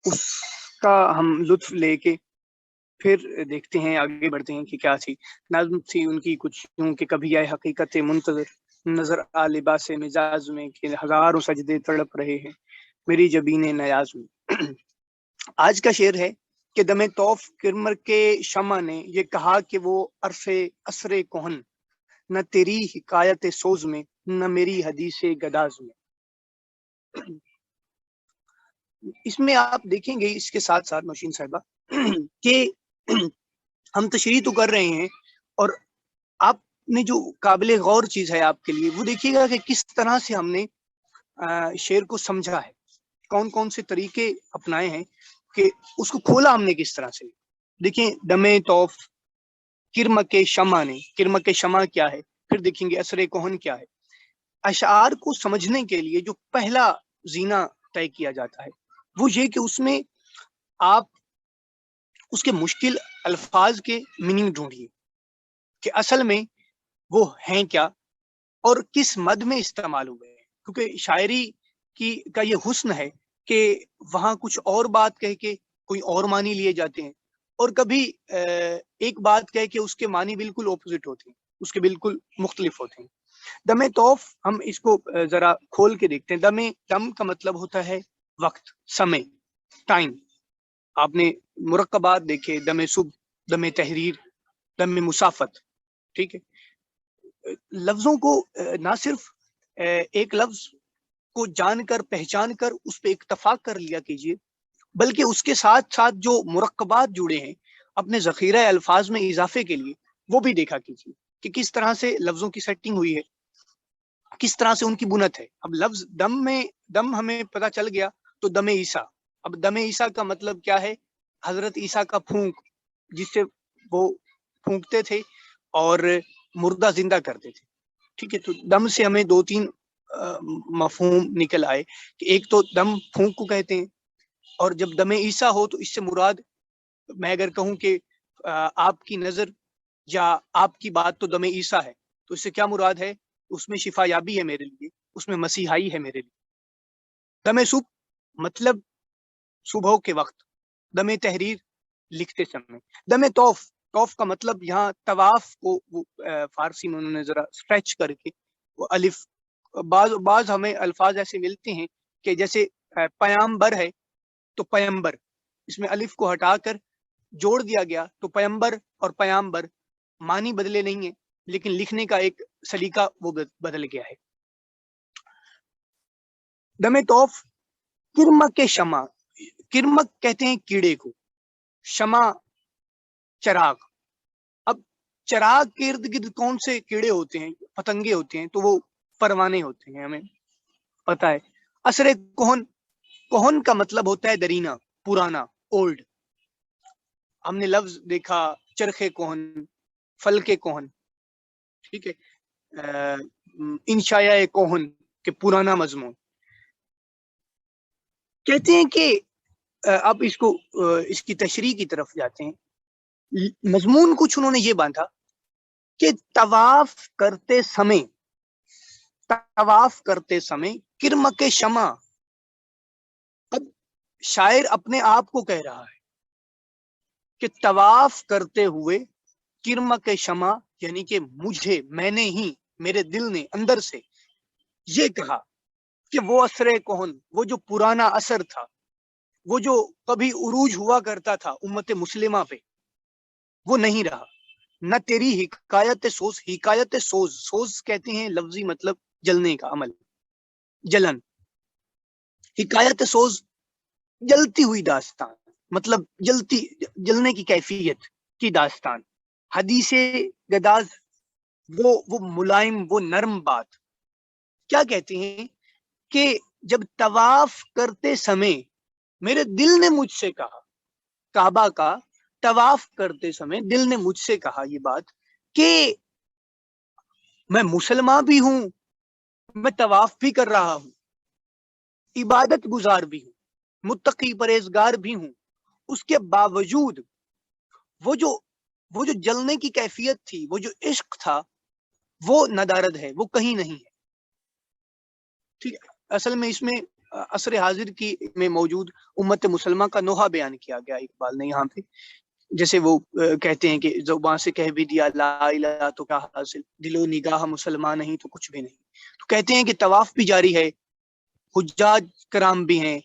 اس کا ہم لطف لے کے پھر دیکھتے ہیں، آگے بڑھتے ہیں کہ کیا تھی نظم تھی ان کی کچھ یوں کہ کبھی آئے حقیقت منتظر نظر آ لباس مزاج میں کہ ہزاروں سجدے تڑپ رہے ہیں میری جبین نیاز میں۔ آج کا شعر ہے کہ دم توف کرمر کے شمع نے یہ کہا کہ وہ عصر کہن نہ تیری حکایت سوز میں نہ میری حدیث گداز میں۔ اس میں آپ دیکھیں گے اس کے ساتھ ساتھ نوشین صاحبہ کہ ہم تشریح تو کر رہے ہیں، اور آپ نے جو قابل غور چیز ہے آپ کے لیے وہ دیکھیے گا کہ کس طرح سے ہم نے شعر کو سمجھا ہے، کون کون سے طریقے اپنائے ہیں کہ اس کو کھولا ہم نے کس طرح سے۔ دیکھیں دم توف کرمک شمع نے، کرمک شمع کیا ہے، پھر دیکھیں گے عصر کہن کیا ہے۔ اشعار کو سمجھنے کے لیے جو پہلا زینہ طے کیا جاتا ہے وہ یہ کہ اس میں آپ اس کے مشکل الفاظ کے میننگ ڈھونڈیے کہ اصل میں وہ ہیں کیا اور کس مد میں استعمال ہوئے ہیں، کیونکہ شاعری کا یہ حسن ہے کہ وہاں کچھ اور بات کہہ کے کوئی اور معنی لیے جاتے ہیں، اور کبھی ایک بات کہہ کے اس کے معنی بالکل اپوزٹ ہوتے ہیں، اس کے بالکل مختلف ہوتے ہیں۔ دم توف ہم اس کو ذرا کھول کے دیکھتے ہیں۔ دم کا مطلب ہوتا ہے وقت، سمے، ٹائم۔ آپ نے مرکبات دیکھے، دم صبح، دم تحریر، دم مسافت، ٹھیک ہے۔ لفظوں کو نہ صرف ایک لفظ کو جان کر پہچان کر اس پہ اتفاق کر لیا کیجیے، بلکہ اس کے ساتھ ساتھ جو مرکبات جڑے ہیں اپنے ذخیرہ الفاظ میں اضافے کے لیے وہ بھی دیکھا کیجیے کہ کس طرح سے لفظوں کی سیٹنگ ہوئی ہے، کس طرح سے ان کی بنت ہے۔ اب لفظ دم میں دم ہمیں پتہ چل گیا تو دم عیسیٰ، اب دم عیسیٰ کا مطلب کیا ہے؟ حضرت عیسیٰ کا پھونک، جس سے وہ پھونکتے تھے اور مردہ زندہ کرتے تھے، ٹھیک ہے۔ تو دم سے ہمیں دو تین مفہوم نکل آئے کہ ایک تو دم پھونک کو کہتے ہیں، اور جب دم عیسیٰ ہو تو اس سے مراد، میں اگر کہوں کہ آپ کی نظر یا آپ کی بات تو دم عیسیٰ ہے، تو اس سے کیا مراد ہے؟ اس میں شفا یابی ہے میرے لیے، اس میں مسیحائی ہے میرے لیے۔ دم صبح مطلب صبح کے وقت، دم تحریر لکھتے سمے، دم توف، توف کا مطلب یہاں طواف کو فارسی میں انہوں نے ذرا اسٹریچ کر کے وہ الف، بعض ہمیں الفاظ ایسے ملتے ہیں کہ جیسے پیامبر ہے تو پیمبر، اس میں الف کو ہٹا کر جوڑ دیا گیا تو پیمبر اور پیامبر معنی بدلے نہیں ہیں، لیکن لکھنے کا ایک سلیقہ وہ بدل گیا ہے۔ دم توف کرمک شمع، کرمک کہتے ہیں کیڑے کو، شمع چراغ۔ اب چراغ کے ارد گرد کون سے کیڑے ہوتے ہیں؟ پتنگے ہوتے ہیں، تو وہ پروانے ہوتے ہیں، ہمیں پتا ہے۔ عصر کہن، کہن کا مطلب ہوتا ہے درینہ، پرانا، اولڈ۔ ہم نے لفظ دیکھا چرخ کہن، فلک کہن، ٹھیک ہے، انشاء کہن کہ پرانا مضمون۔ کہتے ہیں کہ اب اس کی تشریح کی طرف جاتے ہیں۔ مضمون کچھ انہوں نے یہ باندھا کہ طواف کرتے سمے کرمک شمع۔ اب شاعر اپنے آپ کو کہہ رہا ہے کہ طواف کرتے ہوئے کرمک شمع، یعنی کہ میں نے ہی، میرے دل نے اندر سے یہ کہا کہ وہ عصر کہن، وہ جو پرانا اثر تھا، وہ جو کبھی عروج ہوا کرتا تھا امت مسلمہ پہ، وہ نہیں رہا۔ نہ تیری حکایت سوز، حکایت سوز کہتے ہیں لفظی مطلب جلنے کا عمل، جلن۔ حکایت سوز جلتی ہوئی داستان، مطلب جلنے کی کیفیت کی داستان۔ حدیث گداز، وہ ملائم، وہ نرم بات۔ کیا کہتے ہیں کہ جب طواف کرتے سمے میرے دل نے مجھ سے کہا، کعبہ کا طواف کرتے سمے دل نے مجھ سے کہا یہ بات کہ میں مسلمان بھی ہوں، میں طواف بھی کر رہا ہوں، عبادت گزار بھی ہوں، متقی پرہیزگار بھی ہوں، اس کے باوجود وہ جو جلنے کی کیفیت تھی، وہ جو عشق تھا، وہ ندارد ہے، وہ کہیں نہیں ہے۔ ٹھیک ہے، اصل میں اس میں عصر حاضر کی میں موجود امت مسلمہ کا نوحہ بیان کیا گیا اقبال نے یہاں پہ. جیسے وہ کہتے ہیں کہ زبان سے کہہ بھی دیا لا الہ تو کیا حاصل، دل و نگاہ مسلمان نہیں تو کچھ بھی نہیں. تو کہتے ہیں کہ طواف بھی جاری ہے، حجاج کرام بھی ہیں،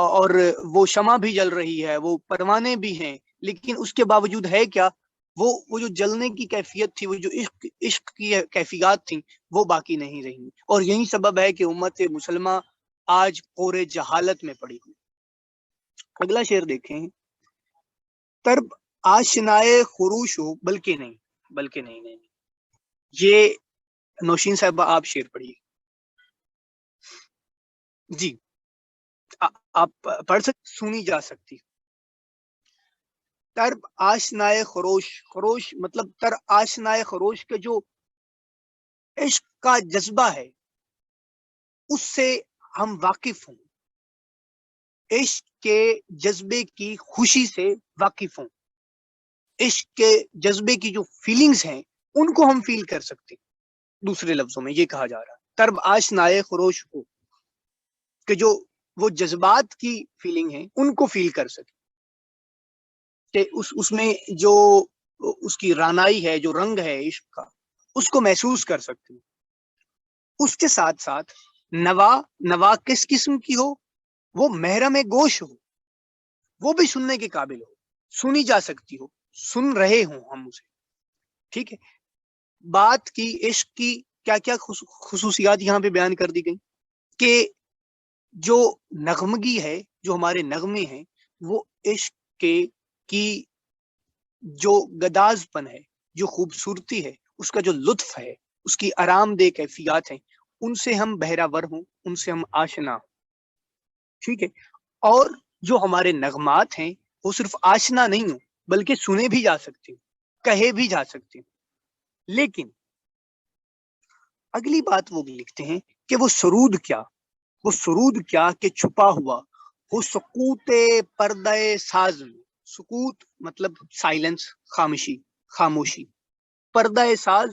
اور وہ شمع بھی جل رہی ہے، وہ پروانے بھی ہیں، لیکن اس کے باوجود ہے کیا، وہ جو جلنے کی کیفیت تھی، وہ جو عشق کی کیفیات تھیں، وہ باقی نہیں رہی. اور یہی سبب ہے کہ امت مسلمہ آج پورے جہالت میں پڑی ہوئی. اگلا شعر دیکھیں. ترب آشنائے خروش ہو بلکہ نہیں. یہ نوشین صاحبہ آپ شعر پڑھیے. جی آپ پڑھ سکتے، سنی جا سکتی. ترب آشنائے خروش مطلب تر آشنائے خروش کے جو عشق کا جذبہ ہے اس سے ہم واقف ہوں، عشق کے جذبے کی خوشی سے واقف ہوں، عشق کے جذبے کی جو فیلنگز ہیں ان کو ہم فیل کر سکتے. دوسرے لفظوں میں یہ کہا جا رہا ہے ترب آشنائے خروش کو، کہ جو وہ جذبات کی فیلنگ ہے ان کو فیل کر سکے، کہ اس میں جو اس کی رانائی ہے، جو رنگ ہے عشق کا، اس کو محسوس کر سکتے ہیں. اس کے ساتھ ساتھ نوا کس قسم کی ہو، وہ محرم گوش ہو، وہ بھی سننے کے قابل ہو، سنی جا سکتی ہو، سن رہے ہوں ہم اسے. ٹھیک ہے. بات کی عشق کی کیا کیا خصوصیات یہاں پہ بیان کر دی گئی کہ جو نغمگی ہے، جو ہمارے نغمے ہیں، وہ عشق کی جو گداز پن ہے، جو خوبصورتی ہے، اس کا جو لطف ہے، اس کی آرام دہ کیفیات ہیں، ان سے ہم بہراور ہوں، ان سے ہم آشنا ہوں. ٹھیک ہے. اور جو ہمارے نغمات ہیں وہ صرف آشنا نہیں ہوں بلکہ سنے بھی جا سکتے ہیں، کہے بھی جا سکتے ہیں. لیکن اگلی بات وہ لکھتے ہیں کہ وہ سرود کیا کہ چھپا ہوا وہ سکوت پردہ ساز میں. سکوت مطلب سائلنس، خاموشی. پردہ ساز،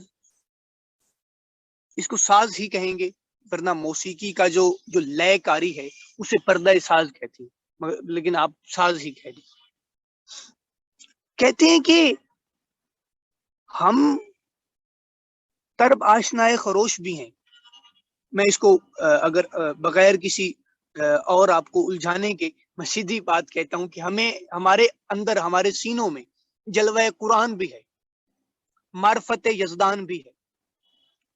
اس کو ساز ہی کہیں گے، ورنہ موسیقی کا جو لے کاری ہے اسے پردہ ساز کہتے ہیں، لیکن آپ ساز ہی کہہ دیں. کہتے ہیں کہ ہم ترب آشنائے خروش بھی ہیں. میں اس کو اگر بغیر کسی اور آپ کو الجھانے کے میں سیدھی بات کہتا ہوں کہ ہمیں ہمارے اندر، ہمارے سینوں میں جلوہ قرآن بھی ہے، معرفت یزدان بھی ہے،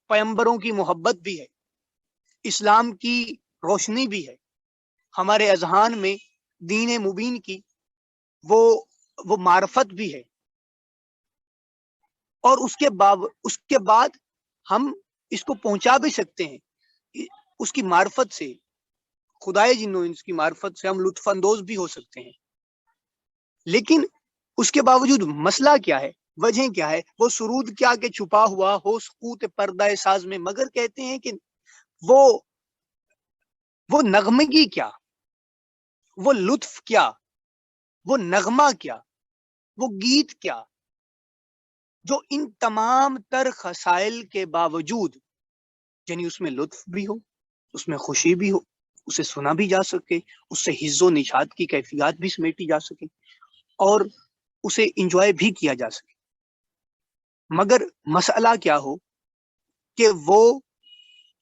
پیمبروں کی محبت بھی ہے، اسلام کی روشنی بھی ہے، ہمارے اذہان میں دین مبین کی وہ معرفت بھی ہے. اور اس کے بعد ہم اس کو پہنچا بھی سکتے ہیں. اس کی معرفت سے، خدائے جن و انس کی معرفت سے ہم لطف اندوز بھی ہو سکتے ہیں. لیکن اس کے باوجود مسئلہ کیا ہے، وجہ کیا ہے؟ وہ سرود کیا کہ چھپا ہوا ہو سکوت پردہ ساز میں. مگر کہتے ہیں کہ وہ نغمگی کیا، وہ لطف کیا، وہ نغمہ کیا، وہ گیت کیا، جو ان تمام تر خسائل کے باوجود، یعنی اس میں لطف بھی ہو، اس میں خوشی بھی ہو، اسے سنا بھی جا سکے، اس سے حظ و نشاط کی کیفیات بھی سمیٹی جا سکے، اور اسے انجوائے بھی کیا جا سکے. مگر مسئلہ کیا ہو کہ وہ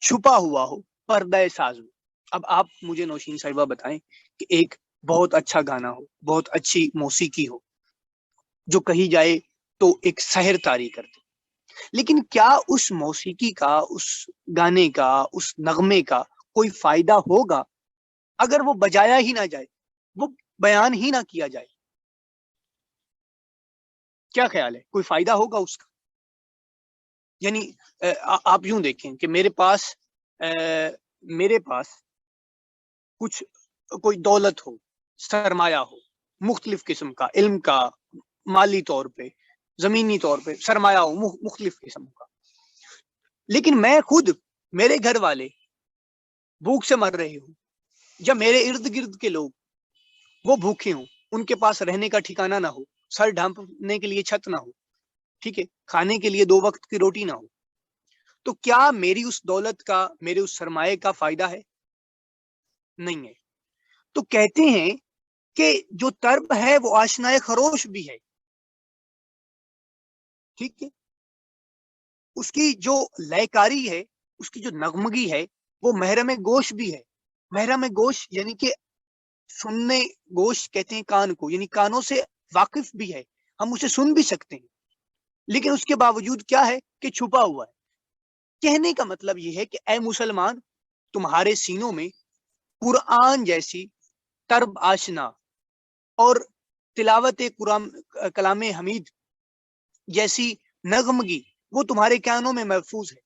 چھپا ہوا ہو پردہ ساز میں. اب آپ مجھے نوشین صاحبہ بتائیں کہ ایک بہت اچھا گانا ہو، بہت اچھی موسیقی ہو، جو کہی جائے تو ایک سحر طاری کرتے، لیکن کیا اس موسیقی کا، اس گانے کا، اس نغمے کا کوئی فائدہ ہوگا اگر وہ بجایا ہی نہ جائے، وہ بیان ہی نہ کیا جائے؟ کیا خیال ہے، کوئی فائدہ ہوگا اس کا؟ یعنی آپ یوں دیکھیں کہ میرے پاس کچھ کوئی دولت ہو، سرمایہ ہو، مختلف قسم کا، علم کا، مالی طور پہ، زمینی طور پہ سرمایہ ہو مختلف قسم کا، لیکن میں خود، میرے گھر والے بھوک سے مر رہے ہوں، یا میرے ارد گرد کے لوگ وہ بھوکے ہوں، ان کے پاس رہنے کا ٹھکانہ نہ ہو، سر ڈھانپنے کے لیے چھت نہ ہو، ٹھیک ہے، کھانے کے لیے 2 وقت کی روٹی نہ ہو، تو کیا میری اس دولت کا، میرے اس سرمایہ کا فائدہ ہے؟ نہیں ہے. تو کہتے ہیں کہ جو طرب ہے وہ آشنائے خروش بھی ہے. ٹھیک ہے. اس کی جو لےکاری ہے، اس کی جو نغمگی ہے، وہ محرم گوش بھی ہے. محرم گوش یعنی کہ سننے، گوش کہتے ہیں کان کو، یعنی کانوں سے واقف بھی ہے، ہم اسے سن بھی سکتے ہیں، لیکن اس کے باوجود کیا ہے کہ چھپا ہوا ہے. کہنے کا مطلب یہ ہے کہ اے مسلمان، تمہارے سینوں میں قرآن جیسی طرب آشنا اور تلاوت قرآن کلام حمید جیسی نغمگی وہ تمہارے کانوں میں محفوظ ہے.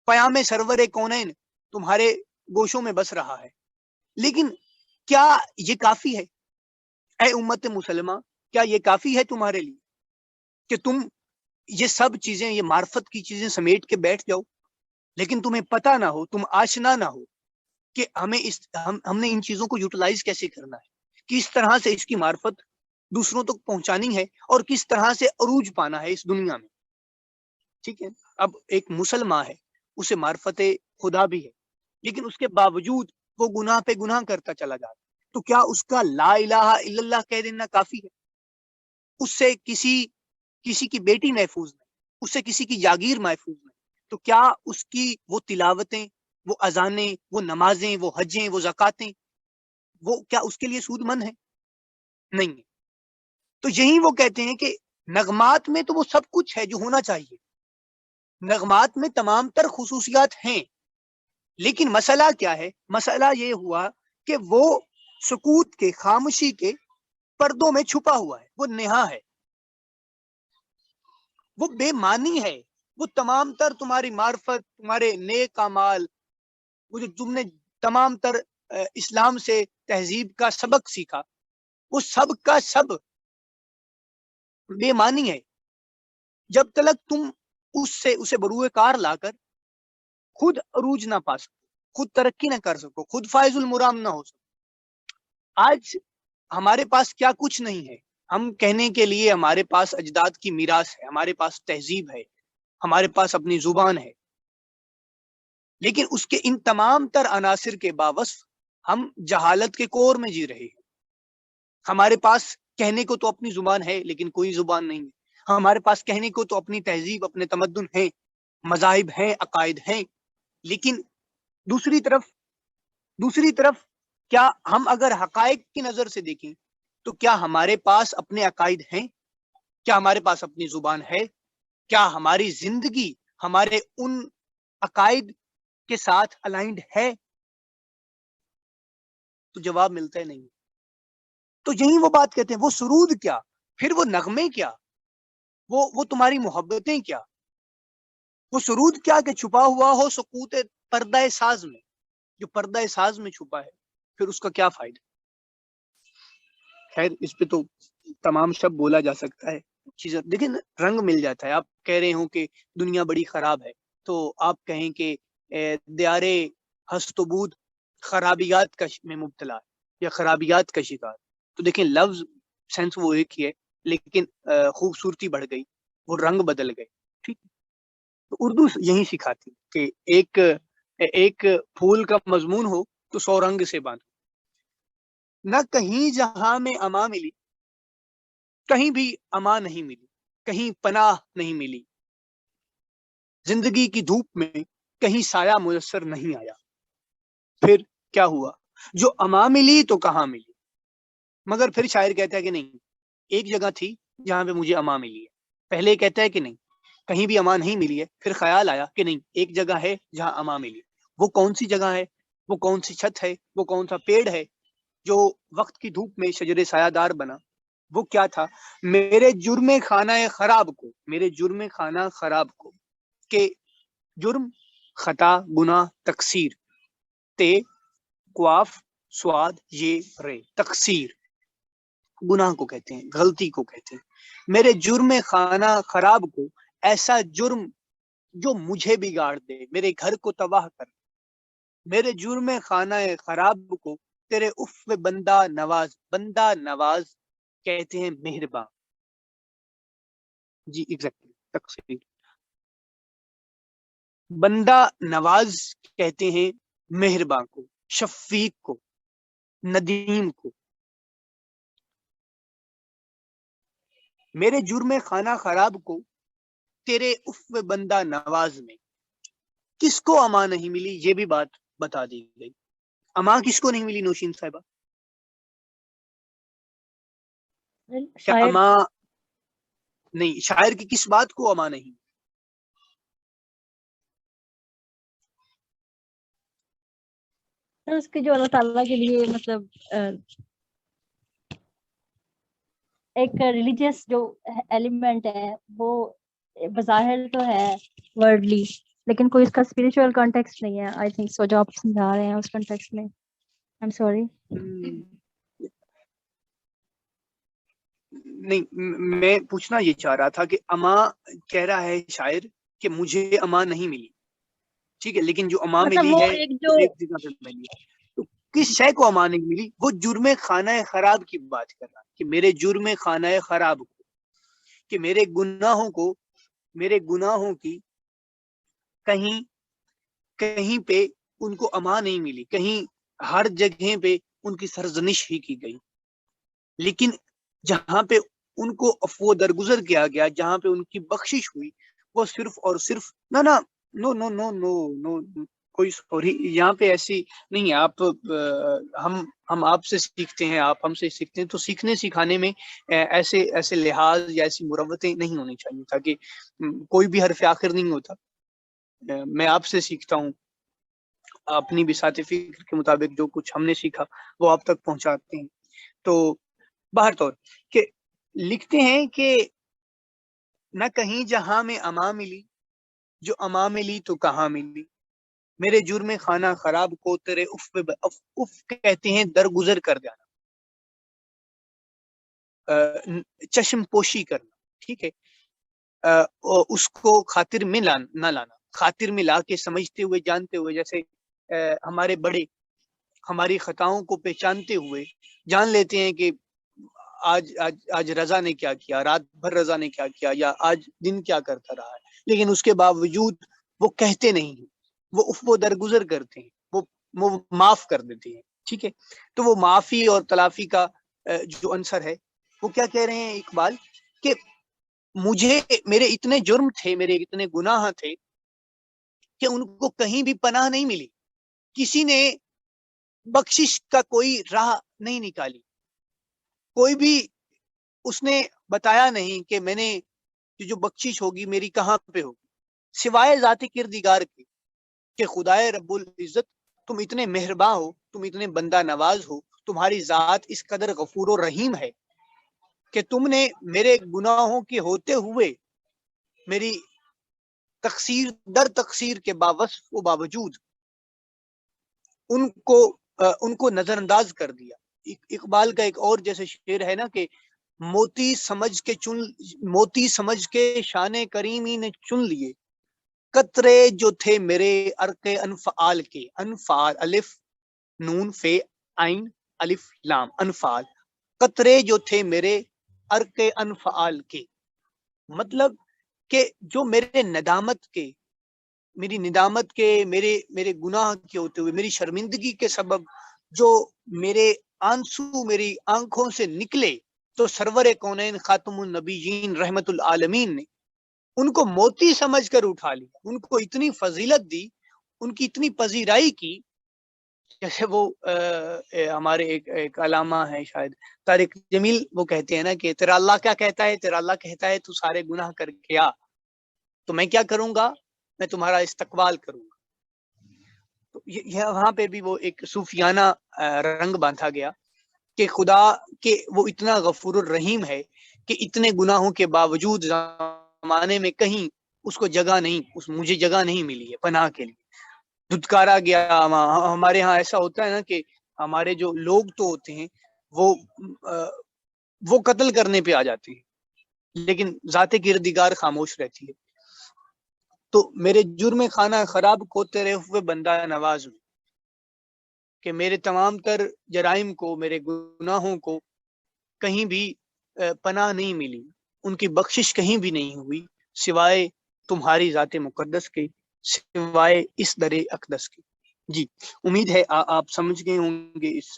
پیام سرور کونین تمہارے گوشوں میں بس رہا ہے. لیکن کیا یہ کافی ہے اے امت مسلمہ؟ کیا یہ کافی ہے تمہارے لیے کہ تم یہ سب چیزیں، یہ معرفت کی چیزیں سمیٹ کے بیٹھ جاؤ، لیکن تمہیں پتہ نہ ہو، تم آشنا نہ ہو کہ ہم نے ان چیزوں کو یوٹیلائز کیسے کرنا ہے، کس طرح سے اس کی معرفت دوسروں تک پہنچانی ہے، اور کس طرح سے عروج پانا ہے اس دنیا میں. ٹھیک ہے. اب ایک مسلمان ہے، اسے معرفت خدا بھی ہے، لیکن اس کے باوجود وہ گناہ پہ گناہ کرتا چلا جاتا ہے. تو کیا اس کا لا الہ الا اللہ کہہ دینا کافی ہے؟ اس سے کسی کی بیٹی محفوظ نہیں، اس سے کسی کی جاگیر محفوظ نہیں. تو کیا اس کی وہ تلاوتیں، وہ اذانیں، وہ نمازیں، وہ حجیں، وہ زکاتیں، وہ کیا اس کے لیے سود مند ہے؟ نہیں ہے. تو یہی وہ کہتے ہیں کہ نغمات میں تو وہ سب کچھ ہے جو ہونا چاہیے، نغمات میں تمام تر خصوصیات ہیں، لیکن مسئلہ کیا ہے؟ مسئلہ یہ ہوا کہ وہ سکوت کے، خاموشی کے پردوں میں چھپا ہوا ہے، وہ نہا ہے، وہ بے معنی ہے. وہ تمام تر تمہاری معرفت، تمہارے نیک اعمال، وہ جو تم نے تمام تر اسلام سے تہذیب کا سبق سیکھا، وہ سب کا سب بے معنی ہے جب تک تم اسے بروئے کار لا کر خود عروج نہ پا سکو، خود ترقی نہ کر سکو، خود فائز المرام نہ ہو سکو. آج ہمارے پاس کیا کچھ نہیں ہے. ہم کہنے کے لیے ہمارے پاس اجداد کی میراث ہے، ہمارے پاس تہذیب ہے، ہمارے پاس اپنی زبان ہے، لیکن اس کے ان تمام تر عناصر کے باوصف ہم جہالت کے کور میں جی رہے ہیں. ہمارے پاس کہنے کو تو اپنی زبان ہے، لیکن کوئی زبان نہیں ہے. ہمارے پاس کہنے کو تو اپنی تہذیب، اپنے تمدن ہیں، مذاہب ہیں، عقائد ہیں، لیکن دوسری طرف کیا ہم اگر حقائق کی نظر سے دیکھیں تو کیا ہمارے پاس اپنے عقائد ہیں؟ کیا ہمارے پاس اپنی زبان ہے؟ کیا ہماری زندگی ہمارے ان عقائد کے ساتھ الائنڈ ہے؟ تو جواب ملتا ہے نہیں. تو یہی وہ بات کہتے ہیں، وہ سرود کیا، پھر وہ نغمے کیا، وہ تمہاری محبتیں کیا، وہ سرود کیا کہ چھپا ہوا ہو سکوت پردہ ساز میں. جو پردہ ساز میں چھپا ہے، پھر اس کا کیا فائدہ؟ خیر، اس پہ تو تمام شب بولا جا سکتا ہے. چیزیں لیکن رنگ مل جاتا ہے. آپ کہہ رہے ہوں کہ دنیا بڑی خراب ہے، تو آپ کہیں کہ دیارے ہست و بود خرابیات میں مبتلا ہے یا خرابیات کا شکار. تو دیکھیں، لفظ سینس وہ ایک ہی ہے، لیکن خوبصورتی بڑھ گئی، وہ رنگ بدل گئے. ٹھیک. تو اردو یہی سکھاتی کہ ایک پھول کا مضمون ہو تو 100 رنگ سے باندھو. نہ کہیں جہاں میں اما ملی، کہیں بھی اما نہیں ملی، کہیں پناہ نہیں ملی، زندگی کی دھوپ میں کہیں سایہ میسر نہیں آیا. پھر کیا ہوا؟ جو اما ملی تو کہاں ملی؟ مگر پھر شاعر کہتا ہے کہ نہیں، ایک جگہ تھی جہاں پہ مجھے اما ملی ہے. پہلے کہتا ہے کہ نہیں، کہیں بھی اما نہیں ملی ہے. پھر خیال آیا کہ نہیں، ایک جگہ ہے جہاں اما ملی. وہ کون سی جگہ ہے؟ وہ کون سی چھت ہے؟ وہ کون سا پیڑ ہے جو وقت کی دھوپ میں شجر سایہ دار بنا؟ وہ کیا تھا؟ میرے جرم خانہ خراب کو، میرے جرم خانہ خراب کو، کہ جرم، خطا، گناہ، تقصیر، تے قواف سواد یہ رے، تقصیر گناہ کو کہتے ہیں، غلطی کو کہتے ہیں. میرے جرم خانہ خراب کو، ایسا جرم جو مجھے بگاڑ دے، میرے گھر کو تباہ کر. میرے جرم خانہ خراب کو تیرے عفو بندہ نواز، بندہ نواز کہتے ہیں مہربان. جی ایگزیکٹلی، تقصیر. بندہ نواز کہتے ہیں مہربان کو، شفیق کو. ندیم کو، میرے جرم خانہ خراب کو تیرے عفو بندہ نواز میں. کس کو اما نہیں ملی یہ بھی بات بتا دی گئی. اما کس کو نہیں ملی نوشین صاحبہ؟ کیا شاعر اما نہیں، شاعر کی کس بات کو اما نہیں؟ اس کے جو اللہ تعالیٰ کے لیے مطلب ایک ریلیجیس جو ایلیمنٹ ہے وہ بظاہر تو ہے ورڈلی، لیکن کوئی اس کا اسپریچول کانٹیکسٹ نہیں ہے. آئی تھنک سو جو آپ سمجھا رہے ہیں اس کانٹیکسٹ میں. I am sorry. نہیں، میں پوچھنا یہ چاہ رہا تھا کہ اما کہہ رہا ہے شاعر کہ مجھے اما نہیں ملی، ٹھیک ہے، لیکن جو اما مطلب ملی وہ ہے ایک وہ جو ایک جگہ پہ ملی ہے. تو کس شے کو اما نہیں ملی؟ وہ جرم خانہ خراب کی بات کر رہا ہے کہ میرے جرم خانہ خراب کو، کہ میرے گناہوں کی کہیں کہیں پہ ان کو اما نہیں ملی، کہیں ہر جگہ پہ ان کی سرزنش ہی کی گئی. لیکن جہاں پہ ان کو عفو درگزر کیا گیا، جہاں پہ ان کی بخشش ہوئی، وہ صرف اور صرف نو نو نو نو نو نو کوئی سوری یہاں پہ ایسی نہیں ہے. آپ ہم آپ سے سیکھتے ہیں، آپ ہم سے سیکھتے ہیں، تو سیکھنے سکھانے میں ایسے لحاظ یا ایسی مروتیں نہیں ہونی چاہیے، تاکہ کوئی بھی حرف آخر نہیں ہوتا. میں آپ سے سیکھتا ہوں، اپنی بساط فکر کے مطابق جو کچھ ہم نے سیکھا وہ آپ تک پہنچاتے ہیں. تو باہر طور کہ لکھتے ہیں کہ نہ کہیں جہاں میں اما ملی، جو اما ملی تو کہاں ملی، میرے جرم خانہ خراب کو تیرے اف کہتے ہیں درگزر کر جانا، چشم پوشی کرنا، ٹھیک ہے، اس کو خاطر میں نہ لانا، خاطر میں لا کے سمجھتے ہوئے جانتے ہوئے، جیسے ہمارے بڑے ہماری خطاؤں کو پہچانتے ہوئے جان لیتے ہیں کہ آج رضا نے کیا کیا، رات بھر رضا نے کیا کیا، یا آج دن کیا کرتا رہا ہے، لیکن اس کے باوجود وہ کہتے نہیں ہیں، وہ عفو درگزر کرتے ہیں، وہ معاف کر دیتے ہیں، ٹھیک ہے. تو وہ معافی اور تلافی کا جو عنصر ہے، وہ کیا کہہ رہے ہیں اقبال کہ میرے اتنے جرم تھے، میرے اتنے گناہ تھے کہ ان کو کہیں بھی پناہ نہیں ملی، کسی نے بخشش کا کوئی راہ نہیں نکالی، کوئی بھی اس نے بتایا نہیں کہ میں نے جو بخشش ہوگی میری کہاں پہ ہوگی، سوائے ذات کردگار کے کہ خدائے رب العزت تم اتنے مہرباں ہو، تم اتنے بندہ نواز ہو، تمہاری ذات اس قدر غفور و رحیم ہے کہ تم نے میرے گناہوں کے ہوتے ہوئے میری تقصیر در تقصیر کے باوصف و باوجود ان کو نظر انداز کر دیا. اقبال کا ایک اور جیسے شعر ہے نا کہ موتی سمجھ کے شان کریمی نے چن لیے، قطرے جو تھے میرے عرق انفعال کے، انفعال الف نون فے عین الف لام انفعال، قطرے جو تھے میرے عرق انفعال کے، مطلب کہ جو میری ندامت کے میرے گناہ کے ہوتے ہوئے، میری شرمندگی کے سبب جو میرے آنسو میری آنکھوں سے نکلے، تو سرور کونین خاتم النبیین رحمت العالمین نے ان کو موتی سمجھ کر اٹھا لیا، ان کو اتنی فضیلت دی، ان کی اتنی پذیرائی کی. جیسے وہ ہمارے ایک علامہ ہے شاید طارق جمیل، وہ کہتے ہیں نا کہ تیرا اللہ کیا کہتا ہے، تیرا اللہ کہتا ہے تو سارے گناہ کر کے آ، تو میں کیا کروں گا، میں تمہارا استقبال کروں گا. تو وہاں پہ بھی وہ ایک صوفیانہ رنگ باندھا گیا کہ خدا کہ وہ اتنا غفور الرحیم ہے کہ اتنے گناہوں کے باوجود زمانے میں کہیں اس کو جگہ نہیں، مجھے جگہ نہیں ملی ہے پناہ کے لیے، دھتکارا گیا. ہمارے ہاں ایسا ہوتا ہے نا کہ ہمارے جو لوگ تو ہوتے ہیں وہ قتل کرنے پہ آ جاتے ہیں، لیکن ذات کردگار خاموش رہتی ہے. تو میرے جرم خانہ خراب کو تیرے ہوئے بندہ نواز میں، کہ میرے تمام تر جرائم کو، میرے گناہوں کو کہیں بھی پناہ نہیں ملی، ان کی بخشش کہیں بھی نہیں ہوئی سوائے تمہاری ذات مقدس کے، سوائے اس در اقدس کے. جی امید ہے آپ سمجھ گئے ہوں گے اس